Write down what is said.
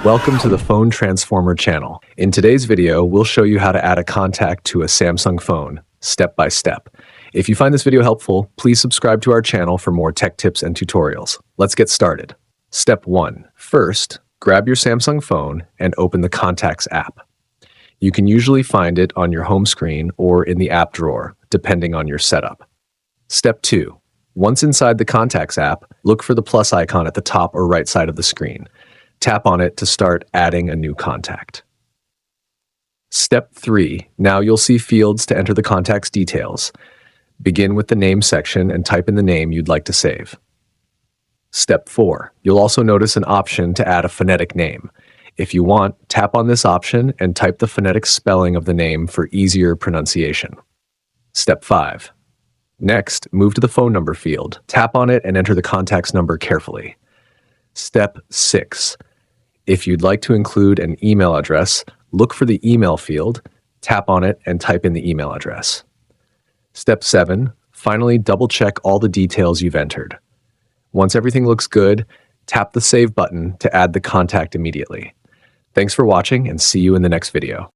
Welcome to the Phone Transformer channel. In today's video, we'll show you how to add a contact to a Samsung phone, step by step. If you find this video helpful, please subscribe to our channel for more tech tips and tutorials. Let's get started. Step 1. First, grab your Samsung phone and open the Contacts app. You can usually find it on your home screen or in the app drawer, depending on your setup. Step 2. Once inside the Contacts app, look for the plus icon at the top or right side of the screen. Tap on it to start adding a new contact. Step 3. Now you'll see fields to enter the contact's details. Begin with the name section and type in the name you'd like to save. Step 4. You'll also notice an option to add a phonetic name. If you want, tap on this option and type the phonetic spelling of the name for easier pronunciation. Step 5. Next, move to the phone number field. Tap on it and enter the contact's number carefully. Step 6. If you'd like to include an email address, look for the email field, tap on it, and type in the email address. Step 7. Finally, double-check all the details you've entered. Once everything looks good, tap the Save button to add the contact immediately. Thanks for watching, and see you in the next video.